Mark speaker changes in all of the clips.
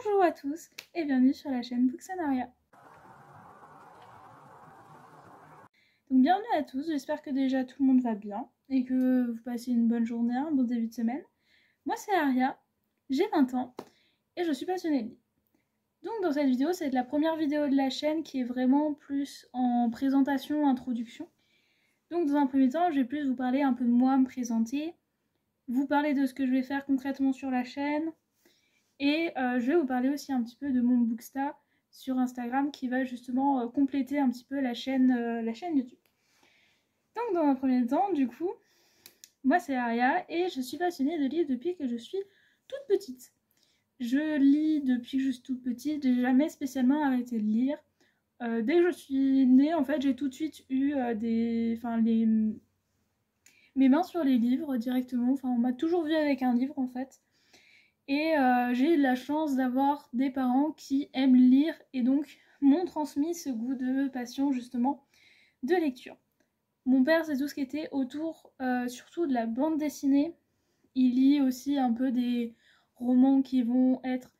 Speaker 1: Bonjour à tous et bienvenue sur la chaîne Booksanaria. Donc bienvenue à tous, j'espère que déjà tout le monde va bien et que vous passez une bonne journée, un bon début de semaine. Moi c'est Aria, j'ai 20 ans et je suis passionnée de livres. Donc dans cette vidéo, c'est la première vidéo de la chaîne qui est vraiment plus en présentation, introduction. Donc dans un premier temps, je vais plus vous parler un peu de moi, me présenter, vous parler de ce que je vais faire concrètement sur la chaîne, et je vais vous parler aussi un petit peu de mon Booksta sur Instagram qui va justement compléter un petit peu la chaîne YouTube. Donc dans un premier temps, du coup, moi c'est Aria et je suis passionnée de lire depuis que je suis toute petite. Je lis depuis que je suis toute petite, j'ai jamais spécialement arrêté de lire. Dès que je suis née, en fait, j'ai tout de suite eu mes mains sur les livres directement. Enfin, on m'a toujours vue avec un livre en fait. Et j'ai eu la chance d'avoir des parents qui aiment lire et donc m'ont transmis ce goût de passion justement de lecture. Mon père, c'est tout ce qui était autour surtout de la bande dessinée. Il lit aussi un peu des romans qui vont être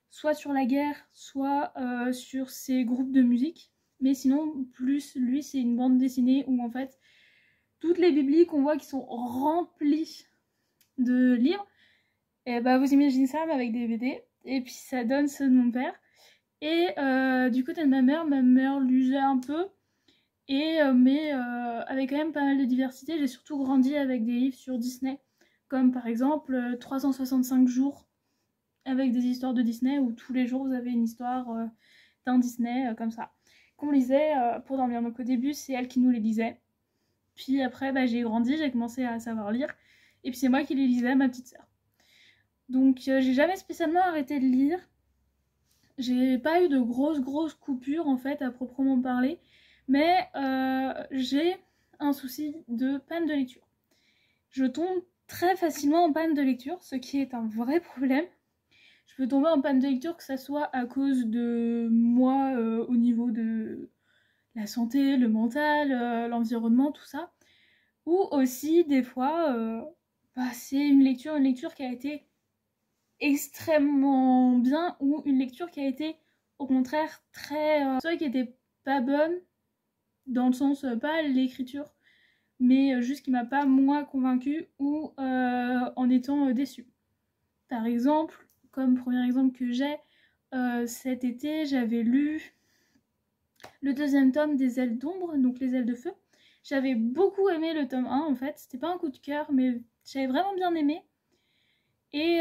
Speaker 1: soit sur la guerre, soit sur ces groupes de musique. Mais sinon, plus lui, c'est une bande dessinée où en fait, toutes les bibliques qu'on voit qui sont remplies de livres, et bah vous imaginez ça mais avec des BD, et puis ça donne ceux de mon père. Et du côté de ma mère lisait un peu, et mais avec quand même pas mal de diversité. J'ai surtout grandi avec des livres sur Disney, comme par exemple 365 jours, avec des histoires de Disney, où tous les jours vous avez une histoire d'un Disney comme ça, qu'on lisait pour dormir. Donc au début c'est elle qui nous les lisait, puis après bah, j'ai grandi, j'ai commencé à savoir lire, et puis c'est moi qui les lisais à ma petite sœur. Donc j'ai jamais spécialement arrêté de lire. J'ai pas eu de grosses coupures en fait à proprement parler, mais j'ai un souci de panne de lecture. Je tombe très facilement en panne de lecture, ce qui est un vrai problème. Je peux tomber en panne de lecture que ça soit à cause de moi au niveau de la santé, le mental, l'environnement, tout ça, ou aussi des fois c'est une lecture qui a été extrêmement bien, ou une lecture qui a été au contraire très soit qui était pas bonne dans le sens pas l'écriture mais juste qui m'a pas moi convaincue, ou en étant déçue. Par exemple, comme premier exemple que j'ai, cet été j'avais lu le deuxième tome des Ailes d'ombre, donc les Ailes de feu. J'avais beaucoup aimé le tome 1 en fait, c'était pas un coup de cœur mais j'avais vraiment bien aimé. Et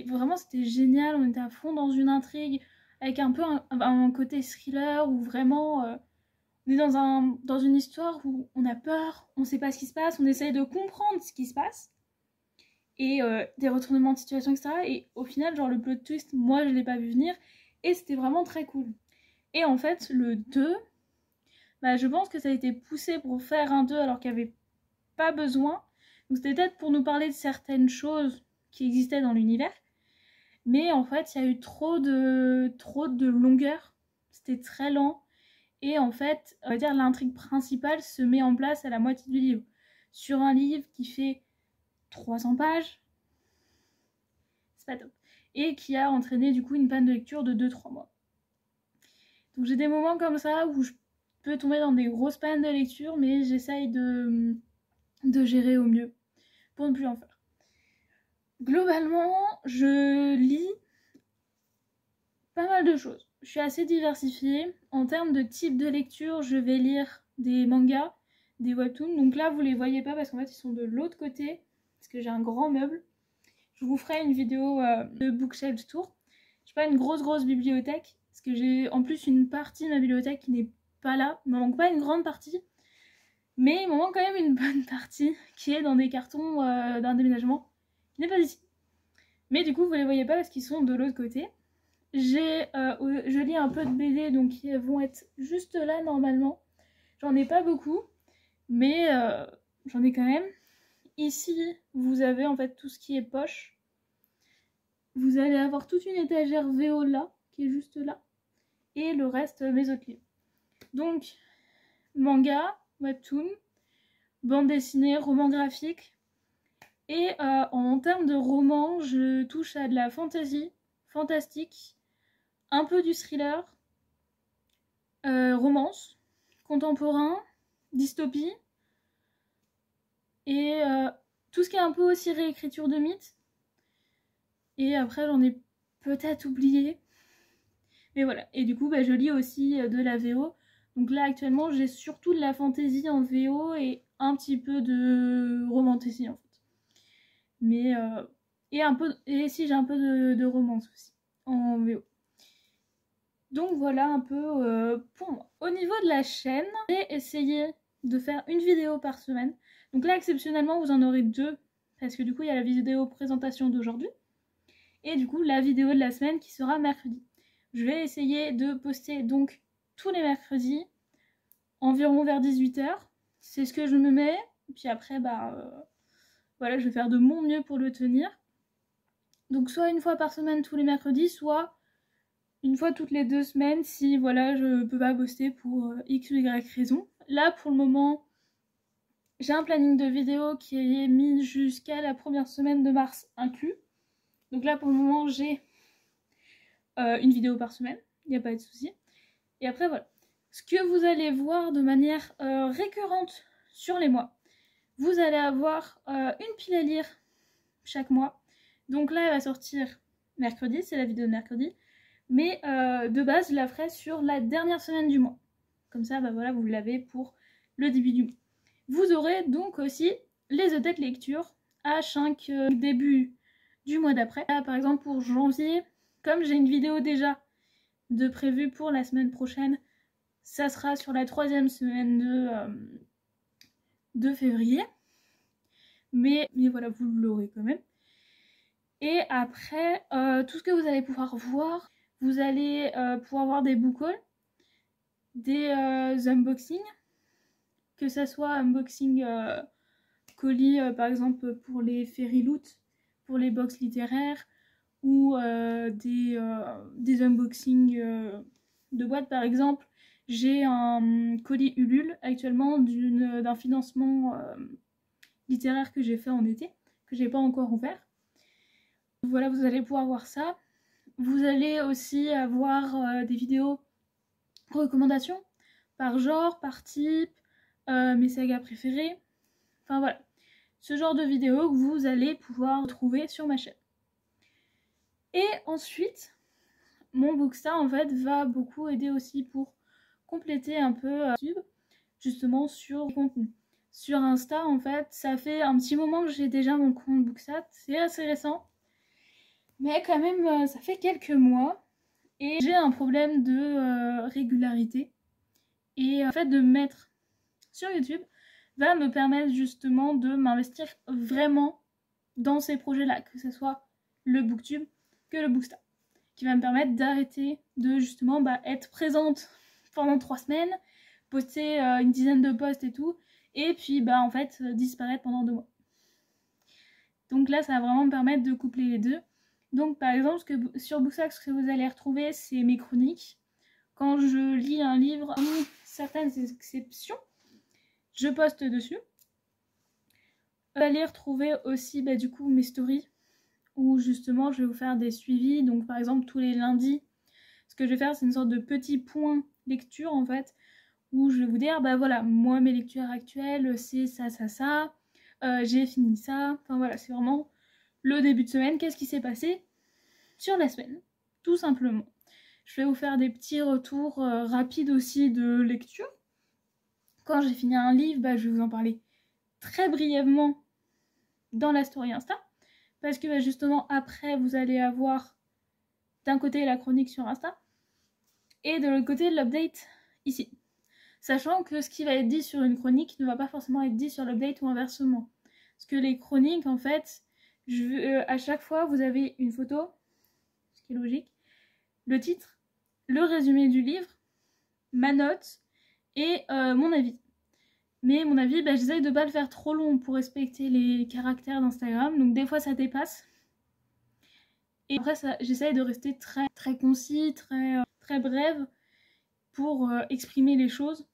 Speaker 1: vraiment c'était génial, on était à fond dans une intrigue avec un peu un côté thriller où vraiment on est dans une histoire où on a peur, on sait pas ce qui se passe, on essaye de comprendre ce qui se passe, et des retournements de situation, etc. Et au final, genre le plot twist, moi je l'ai pas vu venir, et c'était vraiment très cool. Et en fait, le 2, bah, je pense que ça a été poussé pour faire un 2 alors qu'il n'y avait pas besoin. Donc c'était peut-être pour nous parler de certaines choses qui existaient dans l'univers, mais en fait il y a eu trop de longueur, c'était très lent, et en fait on va dire l'intrigue principale se met en place à la moitié du livre. Sur un livre qui fait 300 pages, c'est pas top, et qui a entraîné du coup une panne de lecture de 2-3 mois. Donc j'ai des moments comme ça où je peux tomber dans des grosses pannes de lecture, mais j'essaye de gérer au mieux pour ne plus en faire. Globalement, je lis pas mal de choses. Je suis assez diversifiée. En termes de type de lecture, je vais lire des mangas, des webtoons. Donc là, vous les voyez pas parce qu'en fait, ils sont de l'autre côté, parce que j'ai un grand meuble. Je vous ferai une vidéo de bookshelf tour. J'ai pas une grosse bibliothèque, parce que j'ai en plus une partie de ma bibliothèque qui n'est pas là. Il me manque pas une grande partie, mais il me manque quand même une bonne partie qui est dans des cartons d'un déménagement qui n'est pas ici. Mais du coup, vous les voyez pas parce qu'ils sont de l'autre côté. Je lis un peu de BD, donc ils vont être juste là normalement. J'en ai pas beaucoup, mais j'en ai quand même. Ici, vous avez en fait tout ce qui est poche. Vous allez avoir toute une étagère VO là, qui est juste là. Et le reste, mes autres livres. Donc, manga, webtoon, bande dessinée, roman graphique. Et en termes de romans, je touche à de la fantasy fantastique, un peu du thriller, romance, contemporain, dystopie, et tout ce qui est un peu aussi réécriture de mythes. Et après j'en ai peut-être oublié. Mais voilà, et du coup je lis aussi de la VO. Donc là actuellement j'ai surtout de la fantasy en VO et un petit peu de romantasy en fait. Mais et si j'ai un peu de romance aussi en VO. Donc voilà un peu pour moi. Au niveau de la chaîne, j'ai essayé de faire une vidéo par semaine. Donc là exceptionnellement vous en aurez 2 parce que du coup il y a la vidéo présentation d'aujourd'hui et du coup la vidéo de la semaine qui sera mercredi. Je vais essayer de poster donc tous les mercredis environ vers 18 h. C'est ce que je me mets. Puis après voilà, je vais faire de mon mieux pour le tenir. Donc soit une fois par semaine tous les mercredis, soit une fois toutes les 2 semaines si voilà je peux pas poster pour X ou Y raison. Là pour le moment j'ai un planning de vidéos qui est mis jusqu'à la première semaine de mars inclus. Donc là pour le moment j'ai une vidéo par semaine, il n'y a pas de souci. Et après voilà, ce que vous allez voir de manière récurrente sur les mois, vous allez avoir une pile à lire chaque mois. Donc là elle va sortir mercredi, c'est la vidéo de mercredi. Mais de base, je la ferai sur la dernière semaine du mois. Comme ça, voilà, vous l'avez pour le début du mois. Vous aurez donc aussi les updates lecture à chaque début du mois d'après. Là, par exemple, pour janvier, comme j'ai une vidéo déjà de prévue pour la semaine prochaine, ça sera sur la 3e semaine de février. Mais voilà, vous l'aurez quand même. Et après, tout ce que vous allez pouvoir voir, vous allez pouvoir voir des book hauls, des unboxings, que ça soit unboxing colis par exemple pour les Fairy Loot, pour les box littéraires, ou des unboxings de boîtes par exemple. J'ai un colis Ulule actuellement d'un financement littéraire que j'ai fait en été, que j'ai pas encore ouvert. Voilà, vous allez pouvoir voir ça. Vous allez aussi avoir des vidéos recommandations par genre, par type, mes sagas préférées. Enfin voilà, ce genre de vidéos que vous allez pouvoir trouver sur ma chaîne. Et ensuite, mon Bookstar en fait va beaucoup aider aussi pour compléter un peu YouTube, justement sur le contenu. Sur Insta en fait, ça fait un petit moment que j'ai déjà mon compte Bookstar, c'est assez récent. Mais quand même, ça fait quelques mois. Et j'ai un problème de régularité. Et en fait, de me mettre sur YouTube va me permettre justement de m'investir vraiment dans ces projets-là. Que ce soit le Booktube que le Bookstar. Qui va me permettre d'arrêter de justement être présente pendant 3 semaines, poster une dizaine de posts et tout. Et puis en fait disparaître pendant 2 mois. Donc là, ça va vraiment me permettre de coupler les deux. Donc par exemple, sur Bookstack, ce que vous allez retrouver, c'est mes chroniques. Quand je lis un livre, certaines exceptions, je poste dessus. Vous allez retrouver aussi du coup mes stories, où justement je vais vous faire des suivis. Donc par exemple tous les lundis, ce que je vais faire, c'est une sorte de petit point lecture en fait, où je vais vous dire, voilà, moi mes lectures actuelles, c'est ça, ça, ça. J'ai fini ça. Enfin voilà, c'est vraiment le début de semaine, qu'est-ce qui s'est passé sur la semaine, tout simplement. Je vais vous faire des petits retours rapides aussi de lecture. Quand j'ai fini un livre, je vais vous en parler très brièvement dans la story Insta. Parce que justement, après, vous allez avoir d'un côté la chronique sur Insta et de l'autre côté l'update ici. Sachant que ce qui va être dit sur une chronique ne va pas forcément être dit sur l'update ou inversement. Parce que les chroniques, en fait, à chaque fois, vous avez une photo, ce qui est logique, le titre, le résumé du livre, ma note et mon avis. Mais mon avis, j'essaye de ne pas le faire trop long pour respecter les caractères d'Instagram. Donc des fois, ça dépasse. Et après, j'essaye de rester très, très concis, très, très brève pour exprimer les choses.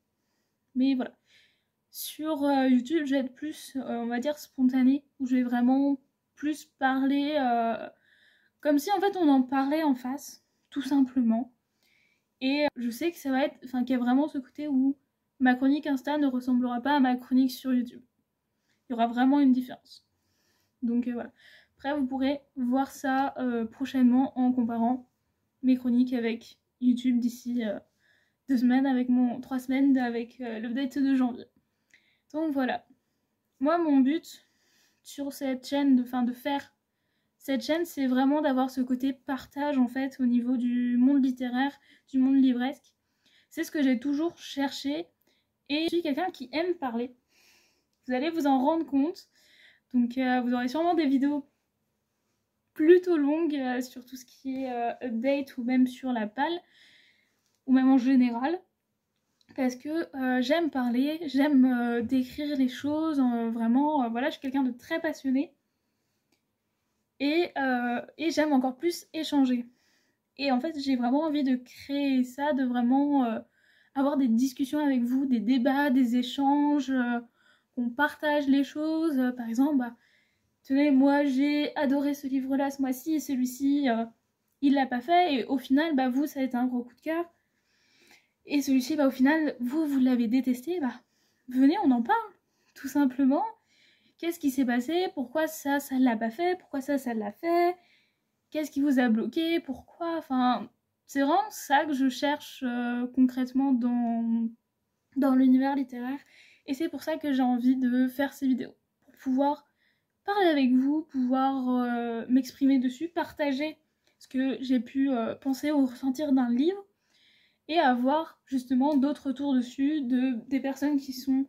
Speaker 1: Mais voilà. Sur YouTube, je vais être plus, on va dire, spontanée, où je vais vraiment plus parler Comme si en fait on en parlait en face, tout simplement. Et je sais que ça va être, enfin qu'il y a vraiment ce côté où ma chronique Insta ne ressemblera pas à ma chronique sur YouTube. Il y aura vraiment une différence. Donc voilà. Après vous pourrez voir ça prochainement en comparant mes chroniques avec YouTube d'ici 2 semaines, avec 3 semaines avec l'update de janvier. Donc voilà. Moi mon but sur cette chaîne, de faire cette chaîne, c'est vraiment d'avoir ce côté partage en fait au niveau du monde littéraire, du monde livresque. C'est ce que j'ai toujours cherché et je suis quelqu'un qui aime parler. Vous allez vous en rendre compte. Donc vous aurez sûrement des vidéos plutôt longues sur tout ce qui est update ou même sur la palle ou même en général. Parce que j'aime parler, j'aime décrire les choses, vraiment, voilà, je suis quelqu'un de très passionné. Et j'aime encore plus échanger. Et en fait, j'ai vraiment envie de créer ça, de vraiment avoir des discussions avec vous, des débats, des échanges, qu'on partage les choses. Par exemple, bah, tenez, moi j'ai adoré ce livre-là ce mois-ci, et celui-ci, il l'a pas fait, et au final, bah, vous, ça a été un gros coup de cœur. Et celui-ci, bah, au final, vous l'avez détesté, bah, venez, on en parle, tout simplement. Qu'est-ce qui s'est passé? Pourquoi ça l'a pas fait? Pourquoi ça l'a fait? Qu'est-ce qui vous a bloqué? Pourquoi? Enfin, c'est vraiment ça que je cherche concrètement dans l'univers littéraire. Et c'est pour ça que j'ai envie de faire ces vidéos. Pour pouvoir parler avec vous, pouvoir m'exprimer dessus, partager ce que j'ai pu penser ou ressentir d'un livre. Et avoir justement d'autres retours dessus, des personnes qui sont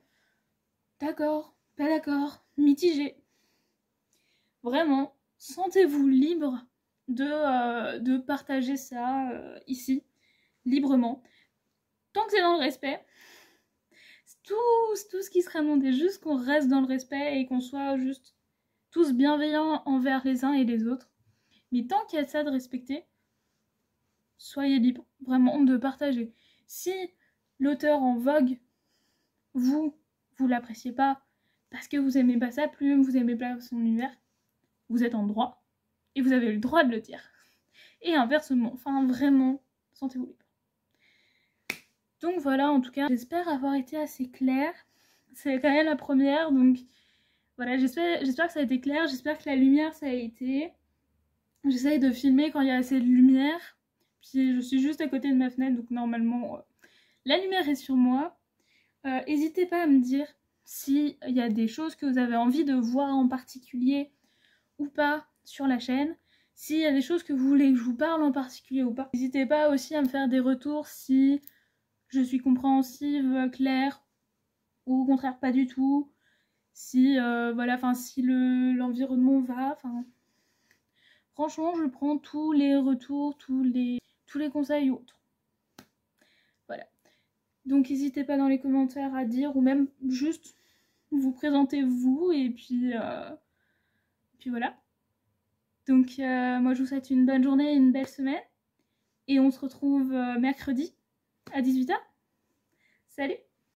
Speaker 1: d'accord, pas d'accord, mitigées. Vraiment, sentez-vous libre de partager ça ici, librement. Tant que c'est dans le respect, tout ce qui sera demandé, juste qu'on reste dans le respect et qu'on soit juste tous bienveillants envers les uns et les autres. Mais tant qu'il y a ça de respecter, soyez libres, vraiment, de partager. Si l'auteur en vogue, vous l'appréciez pas parce que vous aimez pas sa plume, vous aimez pas son univers, vous êtes en droit et vous avez le droit de le dire. Et inversement, enfin vraiment, sentez-vous libre. Donc voilà, en tout cas, j'espère avoir été assez claire. C'est quand même la première, donc voilà, j'espère que ça a été clair, j'espère que la lumière ça a été. J'essaye de filmer quand il y a assez de lumière, puis je suis juste à côté de ma fenêtre, donc normalement la lumière est sur moi. N'hésitez pas à me dire s'il y a des choses que vous avez envie de voir en particulier ou pas sur la chaîne. S'il y a des choses que vous voulez que je vous parle en particulier ou pas. N'hésitez pas aussi à me faire des retours si je suis compréhensive, claire, ou au contraire pas du tout. Si voilà, enfin si l'environnement va, enfin franchement je prends tous les retours, tous les conseils ou autres. Voilà. Donc n'hésitez pas dans les commentaires à dire, ou même juste vous présentez vous, et puis voilà. Donc moi je vous souhaite une bonne journée et une belle semaine. Et on se retrouve mercredi à 18h. Salut!